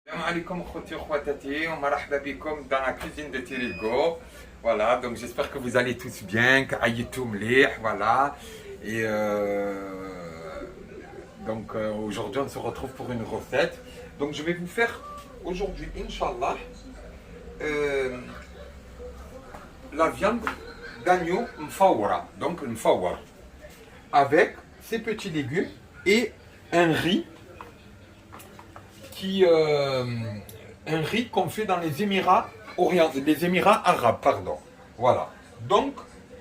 Salam alaikum khouti khouatati, wa marhaba bikum dans la cuisine de Tirigo. Voilà, donc j'espère que vous allez tous bien, qu'aïtou mlih, voilà. Et aujourd'hui on se retrouve pour une recette. Donc je vais vous faire aujourd'hui, Inch'Allah, la viande d'agneau mfawra, donc mfawar, avec ces petits légumes et un riz un riz qu'on fait dans les Émirats les Émirats arabes, pardon. Voilà. Donc,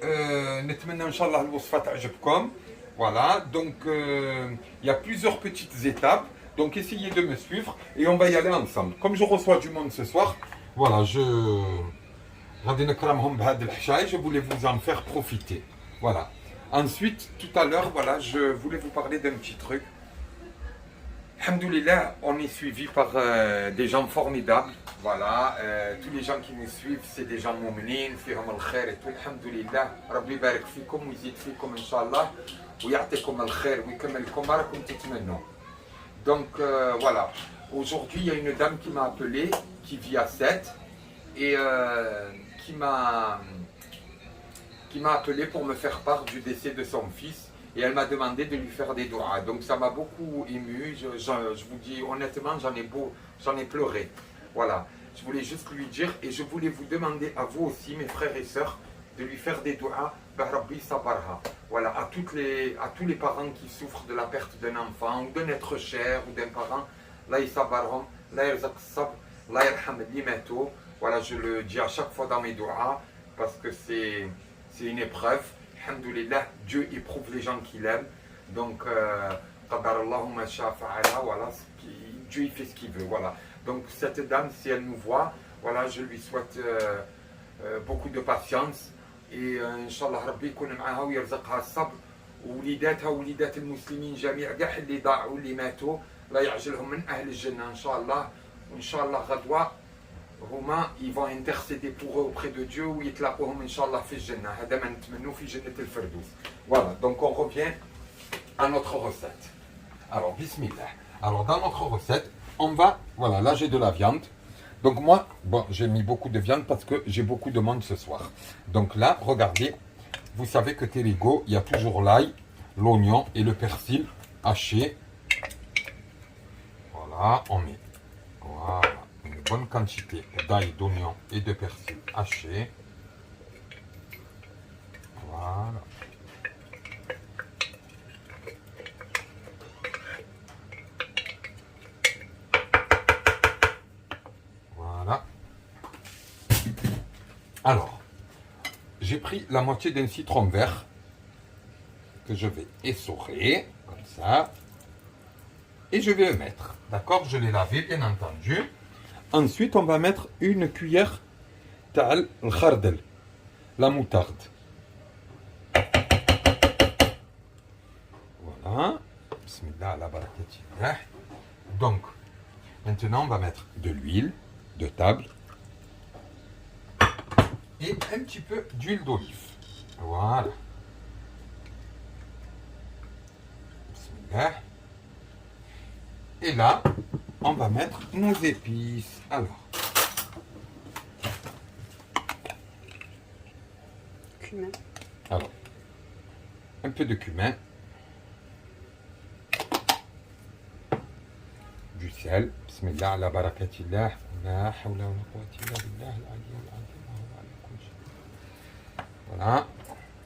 نتمنى إن شاء الله الوصفة تعجبكم. Voilà. Donc, il y a plusieurs petites étapes. Donc, essayez de me suivre et on va y aller ensemble. Comme je reçois du monde ce soir, voilà, je voulais vous en faire profiter. Voilà. Ensuite, tout à l'heure, voilà, je voulais vous parler d'un petit truc. Alhamdoulilah, on est suivi par des gens formidables. Voilà, tous les gens qui nous suivent, c'est des gens mouminin, fihom al-khair et tout. Alhamdoulilah, Rabbi barak fikum, wa yzid fikum, Inch'Allah, wa ya'tikum al-khair, wa yakammalkum ma rakum tatmannoun. Donc voilà, aujourd'hui il y a une dame qui m'a appelé, qui vit à Sète, et qui m'a appelé pour me faire part du décès de son fils. Et elle m'a demandé de lui faire des doigts. Donc ça m'a beaucoup ému. Je vous dis honnêtement, j'en ai pleuré. Voilà. Je voulais juste lui dire et je voulais vous demander à vous aussi, mes frères et sœurs, de lui faire des doigts. Rabbi sabarha. Voilà. À tous les parents qui souffrent de la perte d'un enfant ou d'un être cher ou d'un parent. La sabarhum, la yarzaq sabr, la yarham limato. Voilà, je le dis à chaque fois dans mes doigts parce que c'est une épreuve. Alhamdoulilah, Dieu éprouve les gens qu'il aime. Donc, voilà, Dieu il fait ce qu'il veut. Voilà. Donc, cette dame, si elle nous voit, voilà, je lui souhaite beaucoup de patience. Et Inch'Allah, Rabbi يكون معها ويرزقها الصبر. ووليداتها ووليدات المسلمين جميع كاع اللي ضاعوا واللي ماتوا لا يعجلهم من أهل الجنة إن شاء الله. وإن شاء الله غدوة هما ils vont intercéder pour eux auprès de Dieu ويتلاقوهم إن شاء الله في الجنة. هذا ما نتمنوا في جنة الفردوس. Voilà, donc on revient à notre recette. Alors, bismillah. Alors, dans notre recette, on va, voilà, là j'ai de la viande. Donc moi, bon, j'ai mis beaucoup de viande parce que j'ai beaucoup de monde ce soir. Donc là, regardez, vous savez que Tirigo, il y a toujours l'ail, l'oignon et le persil haché. Voilà, on met, voilà, une bonne quantité d'ail, d'oignon et de persil haché. Voilà. Voilà. Alors, j'ai pris la moitié d'un citron vert que je vais essorer, comme ça. Et je vais le mettre. D'accord? Je l'ai lavé, bien entendu. Ensuite, on va mettre une cuillère d'al khardel, la moutarde. Voilà. Bismillah ala barakatillah. Donc, maintenant, on va mettre de l'huile de table et un petit peu d'huile d'olive. Voilà. Bismillah. Et là, on va mettre nos épices. Alors. Cumin. Alors, un peu de cumin. Du sel. Bismillah, ala barakatillah. La hawla wa la quwwata illa billah al-aliyyil azim. Voilà.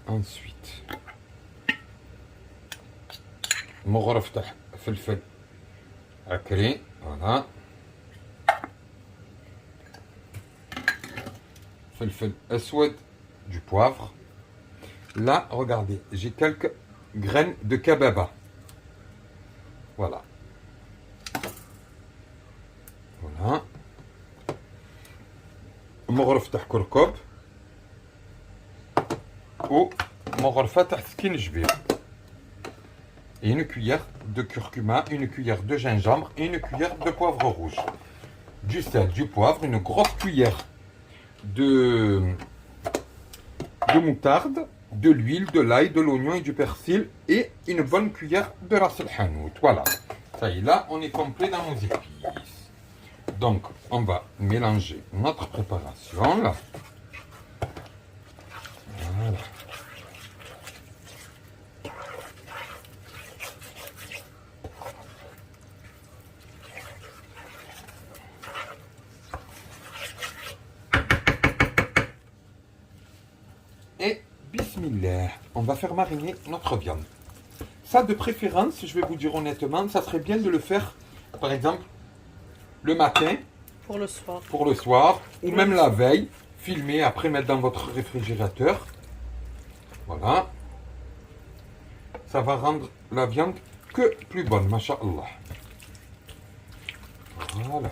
Ensuite, مغرف تاع فلفل عكري. Voilà. فلفل اسود, du poivre. Là, regardez, j'ai quelques graines de kababa. Voilà. Voilà. مغرف تاع كركب و مغرفة تاع سكينجبير. Et une cuillère de curcuma, une cuillère de gingembre et une cuillère de poivre rouge. Du sel, du poivre, une grosse cuillère de moutarde, de l'huile, de l'ail, de l'oignon et du persil et une bonne cuillère de ras el hanout. Voilà. Ça y est, là, on est complet dans nos épices. donc on va mélanger notre préparation là. Voilà. Et bismillah, on va faire mariner notre viande. Ça, de préférence, je vais vous dire honnêtement, ça serait bien de le faire, par exemple, le matin. Pour le soir. Pour le soir, ou même la veille. Filmer, après mettre dans votre réfrigérateur. Voilà. Ça va rendre la viande que plus bonne, masha'Allah. Voilà.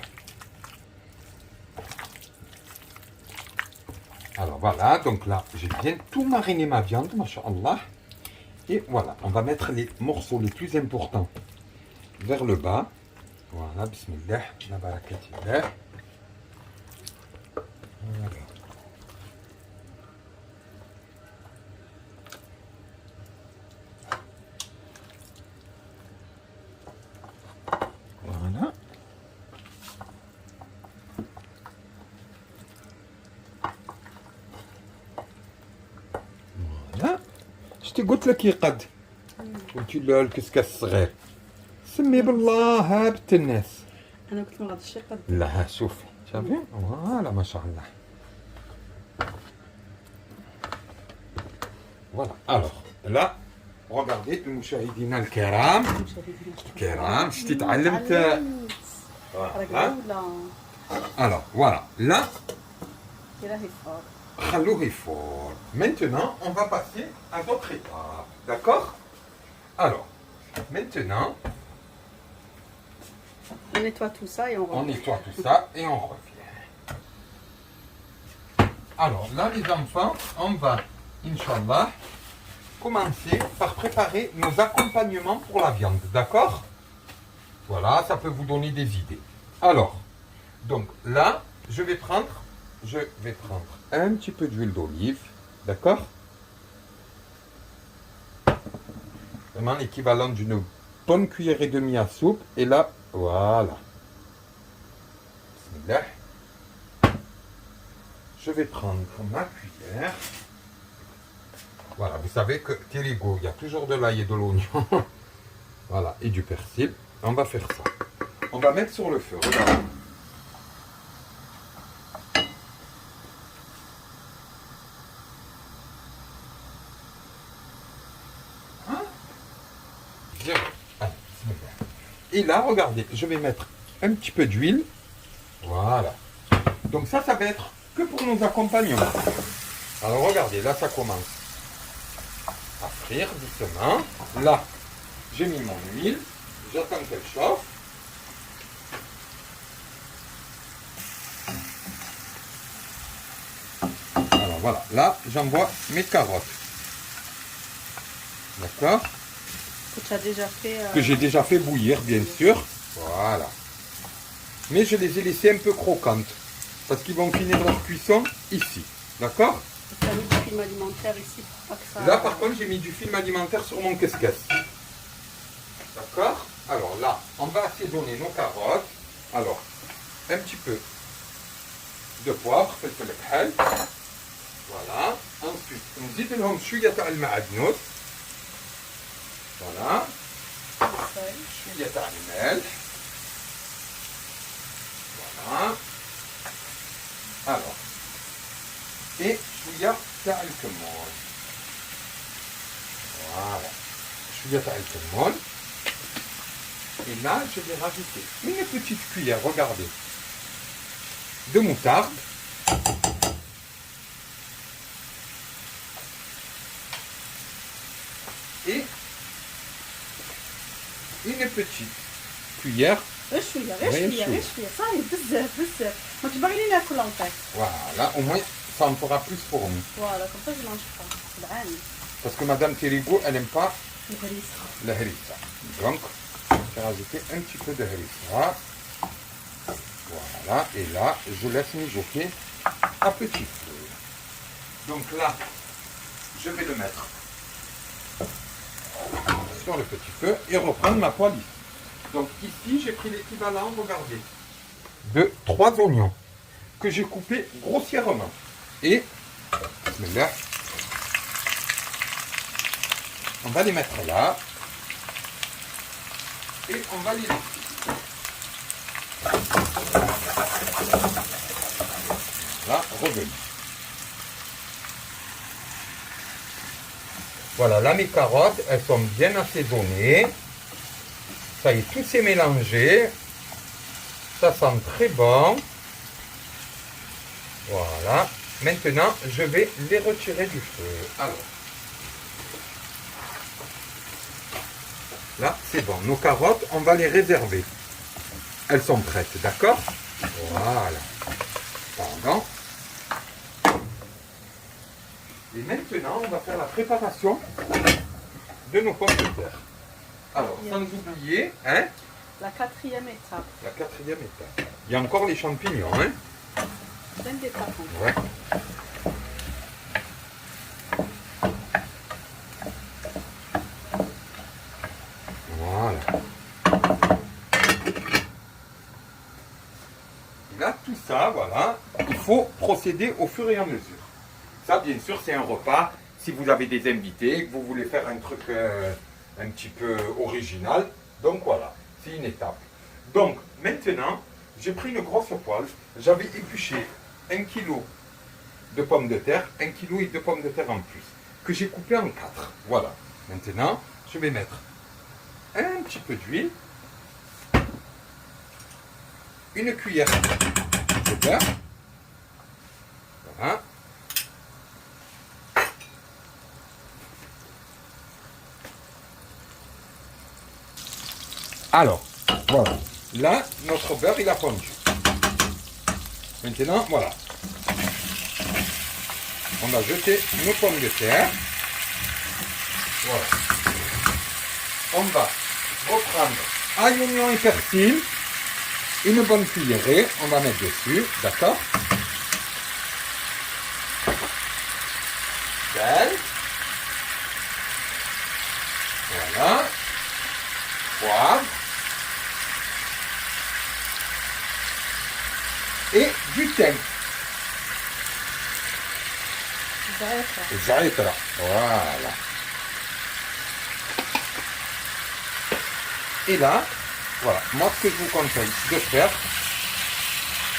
Alors voilà, donc là, j'ai bien tout mariné ma viande, masha'Allah. Et voilà, on va mettre les morceaux les plus importants vers le bas. Voilà, bismillah, la barakatillah. Voilà. Voilà. Voilà. شتي قلت لك يقد قلت له الكسكس الصغير سمي بالله ها بنت الناس. انا قلت له هذا الشيء قد لا ها شوفي شوفي فوالا ما شاء الله. فوالا الوغ لا regardez المشاهدين الكرام شتي تعلمت. Alors voilà, là, خلوه يفور. Maintenant, on va passer à d'autres étapes. D'accord? Alors, maintenant, on nettoie tout ça et on revient. On nettoie tout ça et on revient. Alors là, les enfants, on va, Inch'Allah, commencer par préparer nos accompagnements pour la viande. D'accord? Voilà, ça peut vous donner des idées. Alors, donc là, je vais prendre un petit peu d'huile d'olive. D'accord? Vraiment l'équivalent d'une bonne cuillère et demie à soupe. Et là, voilà. Bismillah. Je vais prendre ma cuillère. Voilà, vous savez que Térigo, il y a toujours de l'ail et de l'oignon. Voilà, et du persil. On va faire ça. On va mettre sur le feu. Regardez. Et là, regardez, je vais mettre un petit peu d'huile. Voilà. Donc ça va être que pour nos accompagnements. Alors regardez, là ça commence à frire doucement. Là, j'ai mis mon huile. J'attends qu'elle chauffe. Alors voilà, là j'envoie mes carottes. D'accord? Que tu as déjà fait. Que j'ai déjà fait bouillir, bien sûr. Voilà. Mais je les ai laissées un peu croquantes. Parce qu'ils vont finir leur cuisson ici. D'accord? Tu as mis du film alimentaire ici pour pas que ça. Là, par contre, j'ai mis du film alimentaire sur mon caisse-caisse. D'accord? Alors là, on va assaisonner nos carottes. Alors, un petit peu de poivre, فلفل كحل. Voilà. Ensuite, نزيد لهم شوية تاع المعدنوس. Voilà. شوية تاع الملح. Voilà. Alors. Et شوية تاع الكمون. Voilà. شوية تاع الكمون. Et là, je vais rajouter une petite cuillère, regardez, de moutarde. Et une petite cuillère. غير شويه صاي بزاف بزاف ما تبغي لي ناكل en fait. Voilà, au moins ça en fera plus pour nous. Voilà, comme ça je mange pas. بالعاني. Parce que Madame Térigo, elle n'aime pas الهريسه. la harissa. Donc, je vais rajouter un petit peu de harissa. Voilà, et là, je laisse mijoter à petit feu. Donc là, je vais le mettre sur le petit feu et reprendre ma poêle ici. Donc ici, j'ai pris l'équivalent, regardez, de 3 oignons que j'ai coupés grossièrement. Et là, on va les mettre là. Et on va les laisser. Là, revenez. Voilà, là mes carottes, elles sont bien assaisonnées. Ça y est, tout s'est mélangé. Ça sent très bon. Voilà. Maintenant, je vais les retirer du feu. Alors. Là, c'est bon. Nos carottes, on va les réserver. Elles sont prêtes, d'accord? Voilà. Pardon. Et maintenant, on va faire la préparation de nos pommes de terre. Alors, sans oublier, hein, La 4e étape. la 4e étape. Il y a encore les champignons, hein? Plein d'étapes. Ouais. Voilà. Là, tout ça, voilà, il faut procéder au fur et à mesure. Ça, bien sûr, c'est un repas. Si vous avez des invités, que vous voulez faire un truc un petit peu original, donc voilà, c'est une étape. Donc, maintenant, j'ai pris une grosse poêle. J'avais épluché 1 kg de pommes de terre, 1 kg et 2 pommes de terre en plus, que j'ai coupé en 4. Voilà. Maintenant, je vais mettre un petit peu d'huile, une cuillère de beurre, voilà. Alors, voilà. Là, notre beurre, il a fondu. Maintenant, voilà. On va jeter nos pommes de terre. Voilà. On va reprendre ail, oignon et persil. Une bonne cuillerée, on va mettre dessus, d'accord? Sel. Voilà. Poivre. Et du thym. Zaïtra. Voilà. Et là, voilà, moi ce que je vous conseille de faire,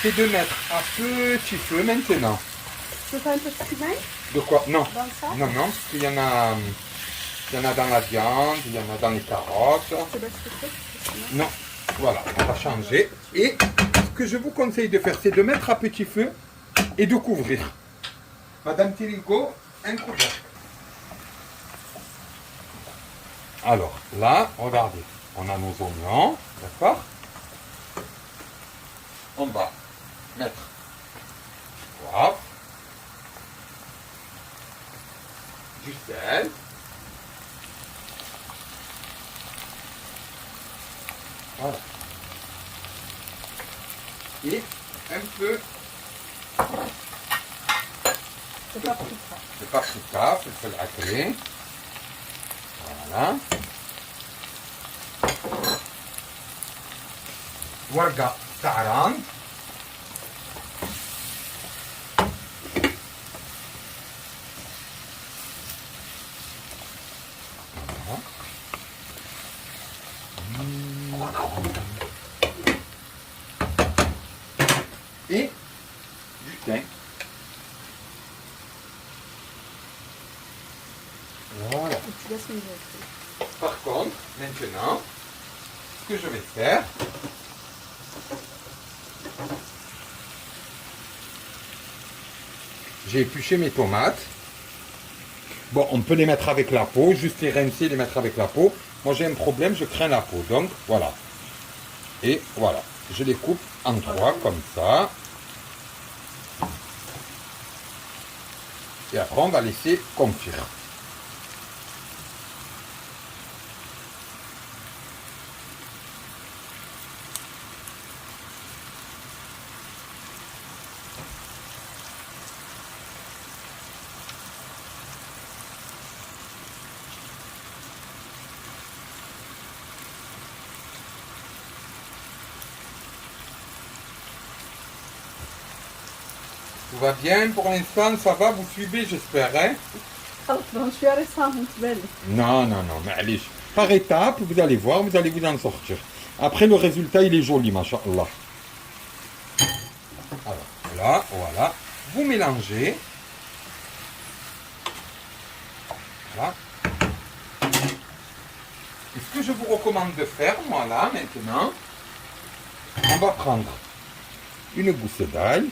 c'est de mettre à petit feu maintenant. Tu veux faire un petit cumin De quoi? Non. dans ça? Non, non, parce qu'il y en a dans la viande, il y en a dans les carottes. Tu veux expliquer? Non, voilà, on va changer. Et ce que je vous conseille de faire, c'est de mettre à petit feu et de couvrir. Madame Tirigo, un couvercle. Alors, là, regardez, on a nos oignons, d'accord? On va mettre poivre, du sel, voilà, et un peu C'est pas pris ça. de paprika, فلفل عكري, voilà, ورقة زعران, et du thym. Voilà. Et tu laisses mijoter. Par contre, maintenant, ce que je vais faire, j'ai épluché mes tomates. Bon, on peut les mettre avec la peau, juste les rincer, les mettre avec la peau. Moi, j'ai un problème, je crains la peau. Donc, voilà. Et voilà, je les coupe en 3 comme ça. Et après, on va laisser confire. Tout va bien pour l'instant, ça va, vous suivez, j'espère, hein? خلط لهم شويه ريصهم تبالي. Non, non, non, mais allez, par étapes, vous allez voir, vous allez vous en sortir. Après, le résultat, il est joli, machallah. Alors, là, voilà. Vous mélangez. Voilà. Et ce que je vous recommande de faire, moi, là, maintenant, on va prendre une gousse d'ail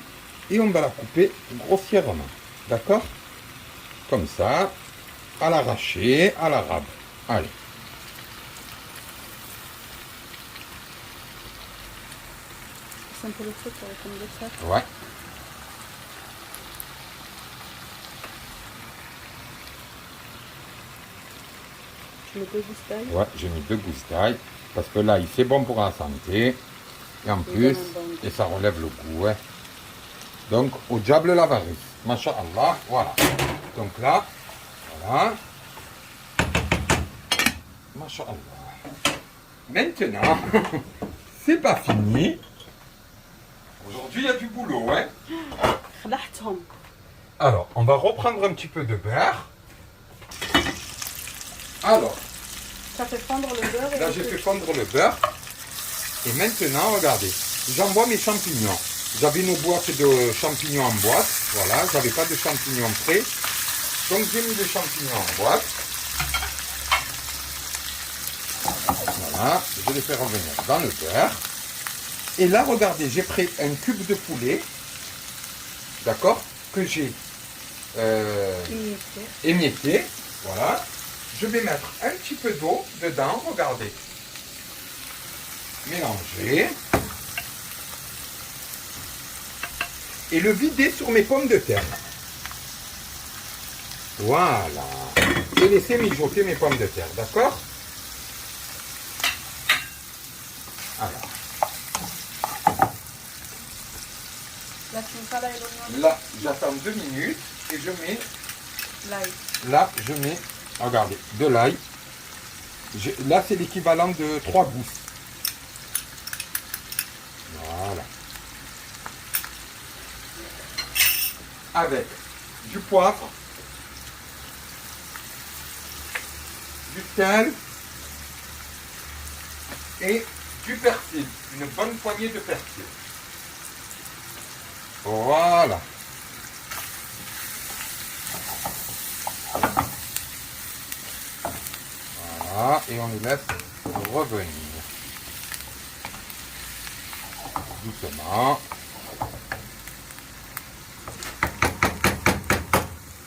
et on va la couper grossièrement. D'accord? Comme ça, à l'arraché, à l'arabe. Allez. C'est un peu le truc comme de ça. Ouais. Je mets 2 gousses d'ail. Ouais, j'ai mis 2 gousses d'ail. Parce que là, c'est bon pour la santé. Et en plus, et ça relève le goût. Ouais. Donc, au diable l'avarice. Masha'Allah, voilà. Donc là, voilà. Masha'Allah. Maintenant, c'est pas fini. Aujourd'hui, il y a du boulot, hein. خلعتهم. Alors, on va reprendre un petit peu de beurre. Alors, Ça fait fondre le beurre. Et là, j'ai fait fondre le beurre. Et maintenant, regardez, j'envoie mes champignons. J'avais une boîte de champignons en boîte. Voilà, j'avais pas de champignons frais. Donc, j'ai mis des champignons en boîte. Voilà, je les fais revenir dans le beurre. Et là, regardez, j'ai pris un cube de poulet. D'accord? Que j'ai émietté. Voilà. Je vais mettre un petit peu d'eau dedans, regardez. Mélanger. Et le vider sur mes pommes de terre. Voilà. Et laisser mijoter mes pommes de terre, d'accord? Alors. Là, tu mets pas l'ail l'oignon. Là, j'attends 2 minutes et je mets. L'ail. Là, je mets, regardez, de l'ail. Là, c'est l'équivalent de 3 gousses. Voilà. Avec du poivre, du sel et du persil. Une bonne poignée de persil. Voilà. Voilà, et on les laisse revenir. Doucement.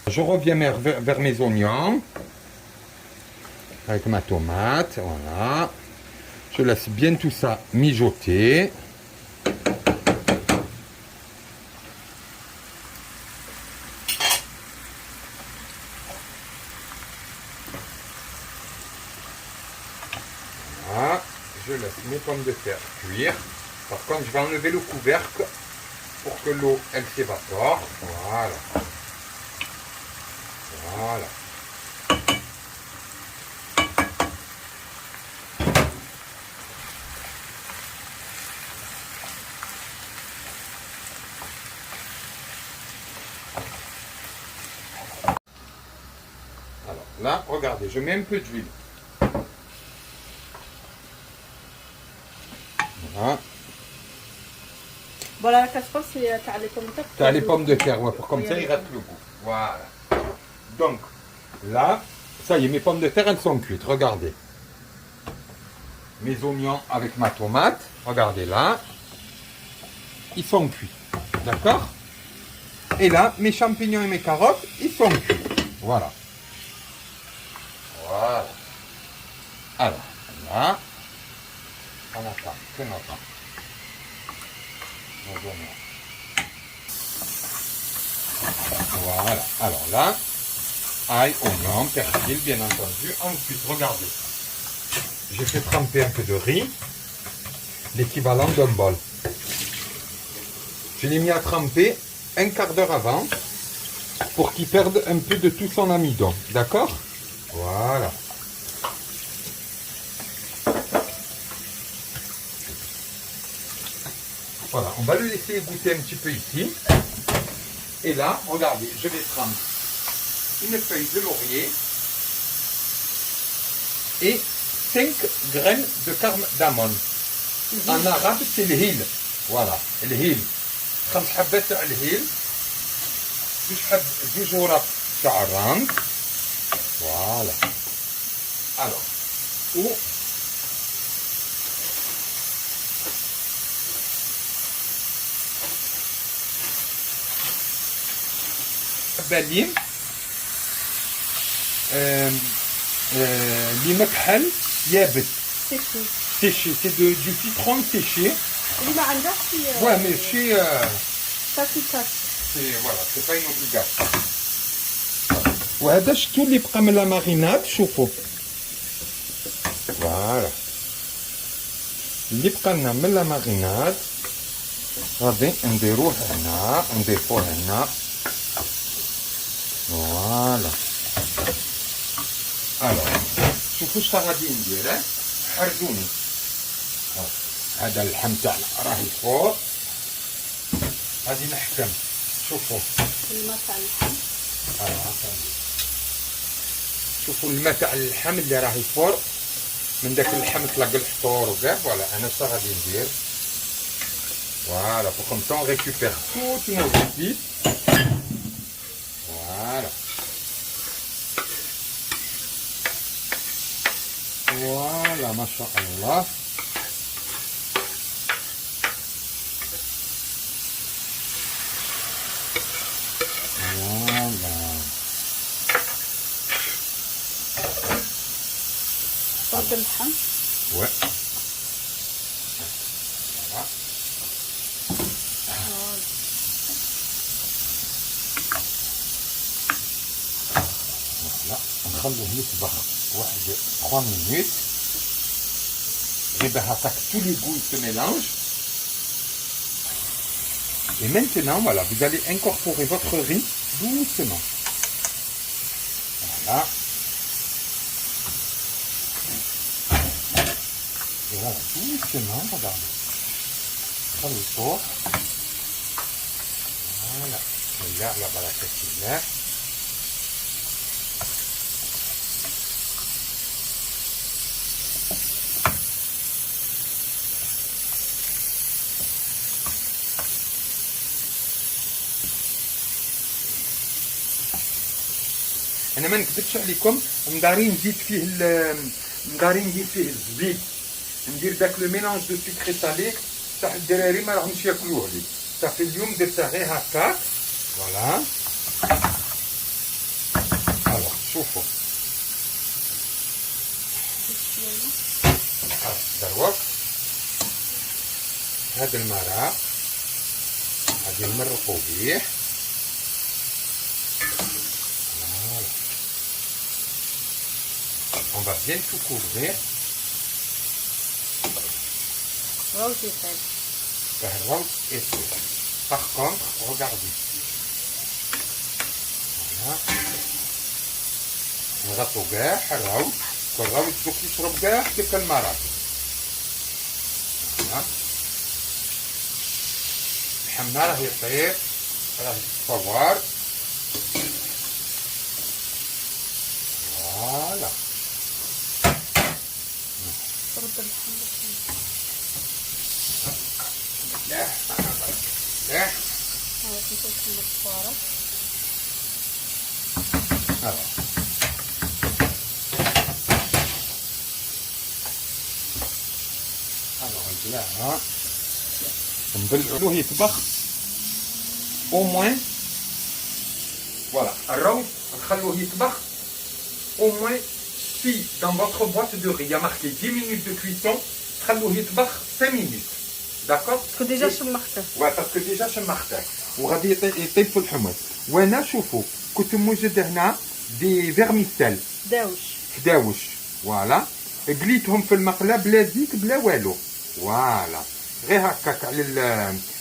Je reviens vers mes oignons. Avec ma tomate, voilà. Je laisse bien tout ça mijoter. Voilà, je laisse mes pommes de terre cuire. Par contre, je vais enlever le couvercle pour que l'eau, elle s'évapore. Voilà. Voilà. Alors là, regardez, je mets un peu d'huile. Voilà. Voilà, la casserole, c'est t'as les pommes de terre. T'as les pommes de terre, ouais, pour comme ça, il reste le goût. Voilà. Donc, là, ça y est, mes pommes de terre, elles sont cuites. Regardez. Mes oignons avec ma tomate, regardez là. Ils sont cuits. D'accord? Et là, mes champignons et mes carottes, ils sont cuits. Voilà. Voilà. Alors, là, on attend que notre nos oignons. Voilà. Alors là, ail, oignon, persil, bien entendu. Ensuite, regardez. J'ai fait tremper un peu de riz, l'équivalent d'un bol. Je l'ai mis à tremper un quart d'heure avant pour qu'il perde un peu de tout son amidon. D'accord? Voilà. Voilà, on va le laisser goûter un petit peu ici. Et là, regardez, je vais prendre une feuille de laurier et 5 graines de cardamome. En arabe, c'est le hil. Voilà, le hil. 5 حبات تاع الهيل. زوج ورق تاع الرند. Voilà. Alors, ou باليم اللي مكحل يابس. سيتي. Séché, c'est du citron séché. اللي ما عندكش Ouais, mais chez. تاكي تاك. Voilà, c'est pas une obligation. وهذا شتو اللي بقى من لا ماريناد شوفوا. فوالا. اللي بقى لنا من لا ماريناد غادي نديروه هنا ونضيفوه هنا. فوالا. الوغ شوفوا اش غادي ندير. حرزوني. هذا اللحم تاعنا راهي فوق. غادي نحكم. شوفوا الماء تاع اللحم. شوفوا الماء تاع اللحم اللي راهي فوق من داك اللحم تلاقى الفطور وكاع. فوالا انا اش غادي ندير. فوالا pour comme ça on récupère toutes nos épices. Voilà. Voilà, mashallah. Voilà. برد اللحم. Ouais. Voilà. نخلوه يطبخ واحد 3 minutes. Et bien, attaque tous les goûts se mélangent. Et maintenant, voilà, vous allez incorporer votre riz doucement. Voilà. Et voilà, doucement, regardez. خلطوه. Voilà. Regarde la barakati là. انا ما نكذبش عليكم مداري نزيد فيه الزبيب. ندير داك لو ميلونج دو سكري سالي تاع الدراري ما راهمش ياكلوه لي. صافي اليوم درتها غير هكاك. فوالا. الوغ شوفوا دروك هذا المرق غادي نمرقو بيه. On va bien tout couvrir. روزي فات. الروز اسود. Par contre, regardez. Voilà. نغطو كاع الروز. الروز دوك يشرب كاع ديك المرق. Voilà. لحمنا راه يطيب راه يتصور. فوالا. برد اللحم. لا لا. هذا كنت الصوارة. نبلعها نبلعوه يطبخ au moins. Voilà, الروز نخلوه يطبخ au moins. Si dans votre boîte de riz il y a marqué 10 minutes de cuisson, خلوه يطبخ 5 minutes. D'accord? باسكو ديجا شمخته. Ouais, parce que déjà شمخته وغادي يطيب في الحمص. وانا شوفوا كنت موجد هنا دي فيرميسيل داوش. فداوش. فوالا. قليتهم في المقله بلا زيت بلا والو. فوالا. غير هكاك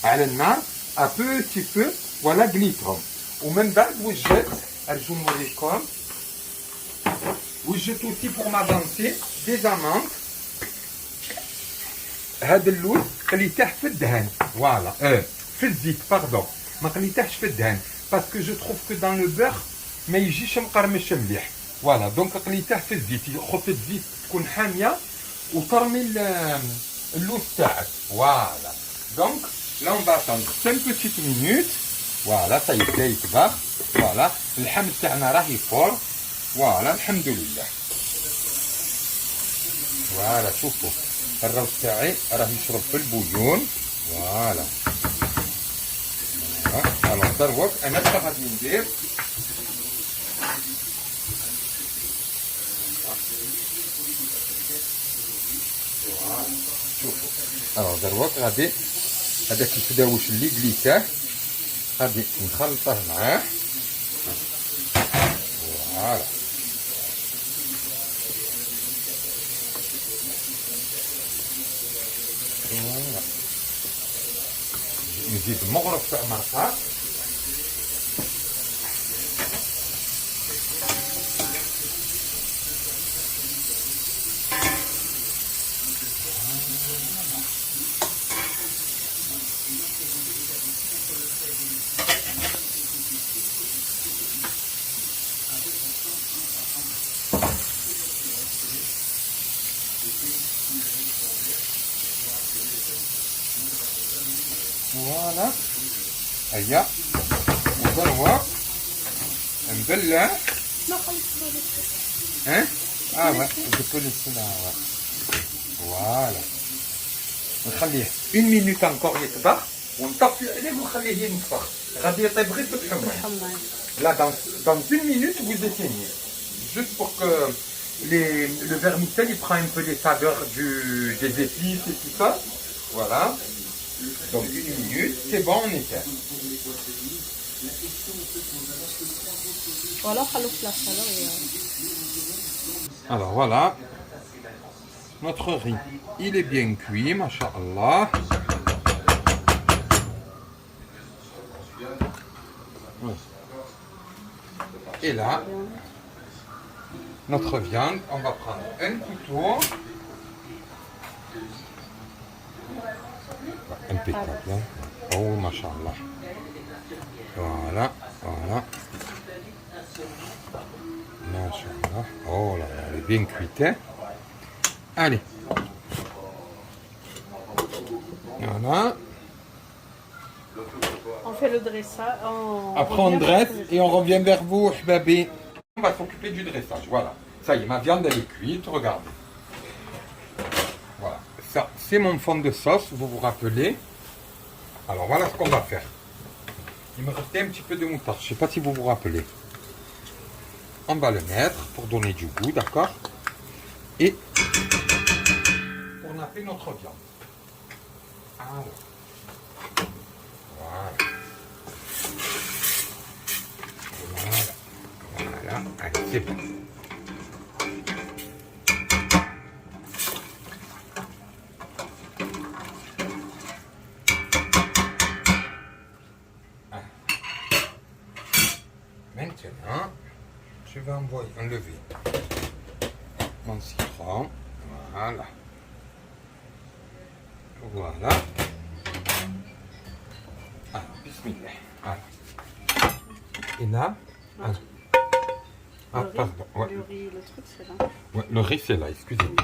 على النار ان بوتي بو. فوالا قليتهم. ومن بعد وجدت ارجو نوريكم. وجدت aussi pour m'avancer des amandes. هذا اللوز قليته في الدهن. فوالا. في الزيت باردون. ما قليتهش في الدهن parce que je trouve que dans le beurre ما يجيش مقرمش مليح. Voilà, donc قليته في الزيت، خف الزيت تكون حاميه وترمي اللوز تاعك. Voilà. Donc là on va attendre 5 petites minutes. Voilà, ça y est بدا يكبر. Voilà, اللحم تاعنا راه يفور. Voilà, الحمد لله. Voilà, شوفوا الروز تاعي راه يشرب في البويون. Voilà. Alors دروك انا اش غادي ندير؟ شوفوا الوغ دروك غادي هذاك الفداوش اللي قليته غادي نخلطه معاه. فوالا فوالا نزيد مغرف تاع مرقه. فوالا هيا ودروك نبلع. لا خلص ها واه بكل السنة. فوالا نخليه 1 مينوت انكور يكبر ونطفي عليه ونخليه ينفخ. غادي يطيب غير بالحمر. Là, dans 1 minute, vous éteignez. Juste pour que le vermicelle il prend un peu les saveurs des épices et tout ça. Voilà. Donc 1 minute, c'est bon, on éteint. Voilà, خلوه في الصالون. Alors voilà. Notre riz, il est bien cuit, masha'Allah. Et là, notre viande, on va prendre un couteau. Impeccable. Oh, masha'Allah. Voilà, voilà. Masha'Allah. Oh là là, elle est bien cuite. Allez. Voilà. On fait le dressage. Après on dresse et on revient vers vous, Hbabi. On va s'occuper du dressage, voilà. Ça y est, ma viande elle est cuite, regardez. Voilà, ça c'est mon fond de sauce, vous vous rappelez. Alors voilà ce qu'on va faire. Il me restait un petit peu de moutarde, je ne sais pas si vous vous rappelez. On va le mettre pour donner du goût, d'accord? Et on a fait notre viande. Alors. Voilà. Voilà, allez, c'est bon. Maintenant, je vais enlever mon citron. Voilà. Voilà. Alors, bismillah. Voilà. Et là, ah, pardon. Ouais. Le riz, le truc, c'est là. Ouais, le riz, c'est là, excusez-moi.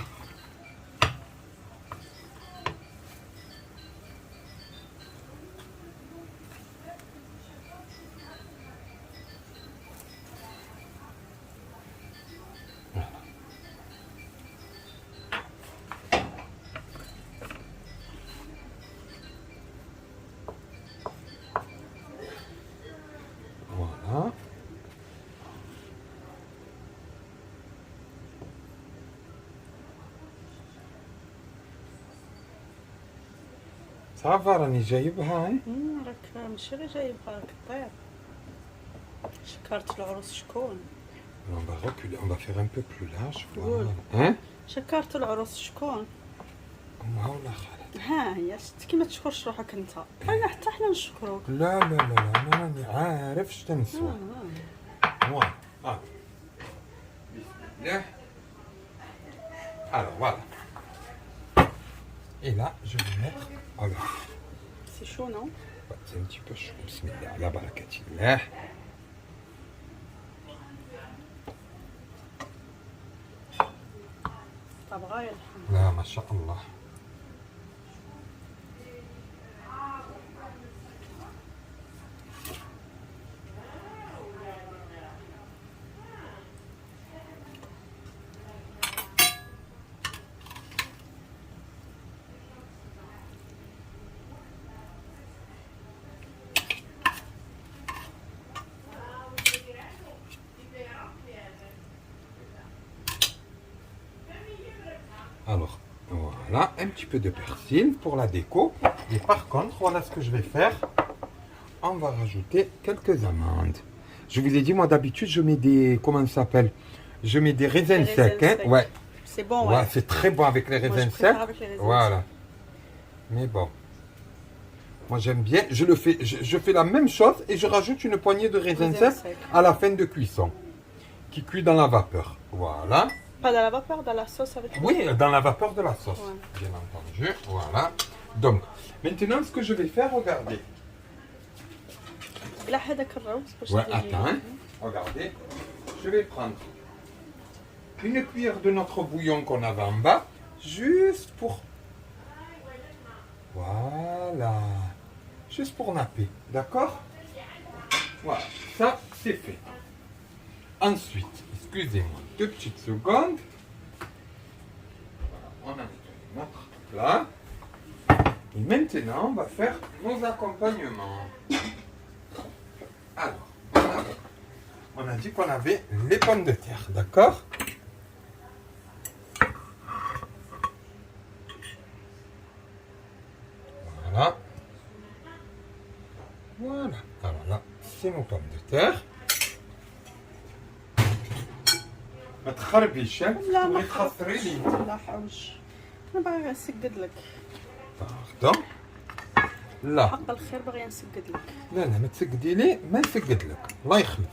Voilà. صافا راني جايبها. راك ماشي غير جايبها راك طير. شكرت العروس شكون؟ On va reculer, on va faire un peu plus large. قول. Hein? شكرت العروس شكون؟ أمها ولا خالد؟ ها هي شتي ما تشكرش روحك انت. انا حتى حنا نشكروك. لا لا لا لا أنا راني عارف اش تنسوا. Voilà. Ah. Bismillah. Alors voilà. Et là, je vais mettre. Voilà. C'est chaud non? C'est un petit peu chaud. Bismillah, la barakatillah. طبغة يا الحمد. لا ما شاء الله. Alors, voilà, un petit peu de persil pour la déco. Et par contre, voilà ce que je vais faire. On va rajouter quelques amandes. Je vous ai dit, moi d'habitude, je mets des... Comment ça s'appelle? Je mets des raisins secs. Hein? Ouais. C'est bon, Ouais, ouais. c'est très bon avec les Moi, raisins je préfère secs. avec les raisins Voilà. Mais bon. Moi, j'aime bien. Je le fais, je fais la même chose et je rajoute une poignée de raisins Raisins secs secs. à la fin de cuisson. Qui cuit dans la vapeur. Voilà. Pas dans la vapeur, dans la sauce avec. Oui, dans la vapeur de la sauce, Ouais. bien entendu. Voilà. Donc, maintenant, ce que je vais faire, regardez. لا هذاك الروز باش Ouais, تجي- attends, hein. Regardez. Je vais prendre une cuillère de notre bouillon qu'on avait en bas, juste pour... Voilà. Juste pour napper, d'accord? Voilà, ça, c'est fait. Ensuite, excusez-moi, 2 petites secondes. Voilà, on a notre plat. Et maintenant, on va faire nos accompagnements. Alors, on a dit qu'on avait les pommes de terre, d'accord? Voilà. Voilà. Alors là, c'est nos pommes de terre. ما تخربيش ها؟ لا ما تبغي تخسري لي. لا حوش. انا باغي نسقد لك. باردون. لا حق الخير باغي نسقد لك. لا ما تسقدي لي، ما نسقد لك، الله يخلف.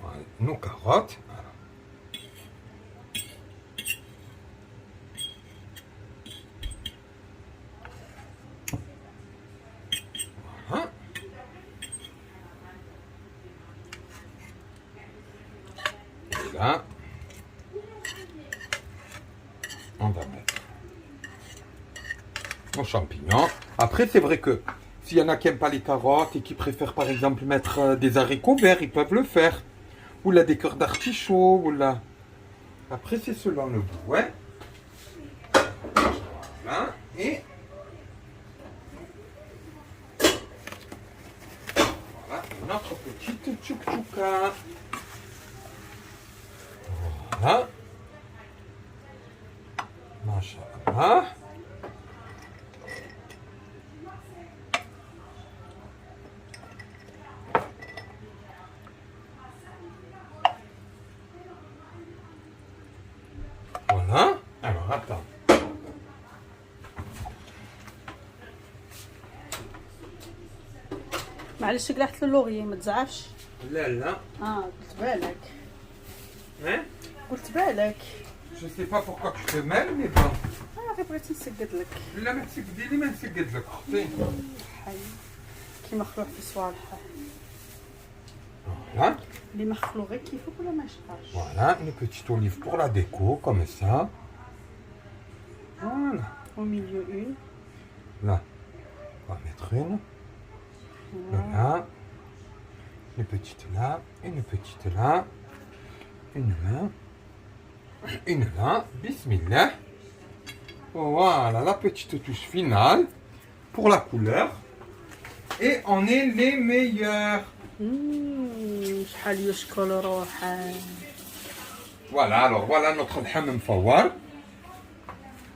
فوالا، نو كاروت. Voilà. Et là, on va mettre nos champignons. Après, c'est vrai que s'il y en a qui n'aiment pas les carottes et qui préfèrent par exemple mettre des haricots verts, ils peuvent le faire. Ou là des cœurs d'artichaut, ou là. Après, c'est selon le goût, hein. Voilà. Et voilà notre petite tchouk-tchouka. Voilà. Masha'Allah. Voilà. Alors, attends. معلش قلعت اللوغية ما تزعفش. Là, là. قلت بالك. Hein? قلت بالك. Je sais pas pourquoi tu te mêles, mais bon. غير بغيت نسقد لك. لا ما تسقدي لي، ما نسقد لك اختي. حي. كيما خلوع في صوالحه. Voilà. اللي ما خلو غير كيفك ولا ما يشقاش. Voilà, une petite olive pour la déco, comme ça. Voilà. Au milieu une. Là, on va mettre une. Là. Une petite là. Une petite là. Une là. Une là. Bismillah. Voilà, la petite touche finale pour la couleur. Et on est les meilleurs. شحال يشكل روحه. Voilà, alors voilà notre hamam fawar.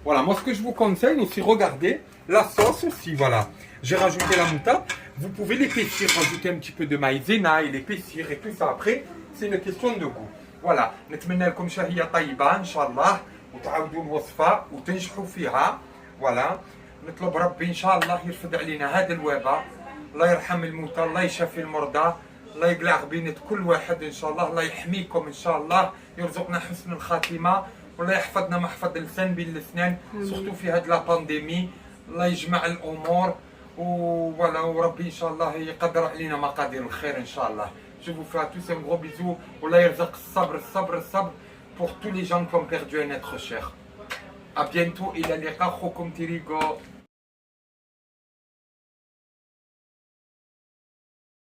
Voilà, moi ce que je vous conseille aussi, regardez la sauce aussi, voilà. J'ai rajouté la moutarde. Vous pouvez l'épaissir, rajouter un petit peu de maïzena et l'épaissir et tout ça. Après, c'est une question de goût. Voilà, نتمنى لكم شهية طيبة إن شاء الله وتعودوا الوصفة وتنجحوا فيها. voilà. نطلب ربي إن شاء الله يرفد علينا هذا الوباء. الله يرحم الموتى، الله يشفي المرضى، الله يقلع غبينة كل واحد إن شاء الله، الله يحميكم إن شاء الله، يرزقنا حسن الخاتمة، والله يحفظنا محفظ اللسان بين الأسنان، سورتو في هاد لا بانديمي، الله يجمع الأمور وفوالا وربي ان شاء الله يقدر علينا مقادير الخير ان شاء الله. Je vous fais à tous un gros bisou. والله يرزق الصبر الصبر الصبر pour tous les gens qui ont perdu un être cher. À bientôt. إلى اللقاء. أخوكم تيريغو.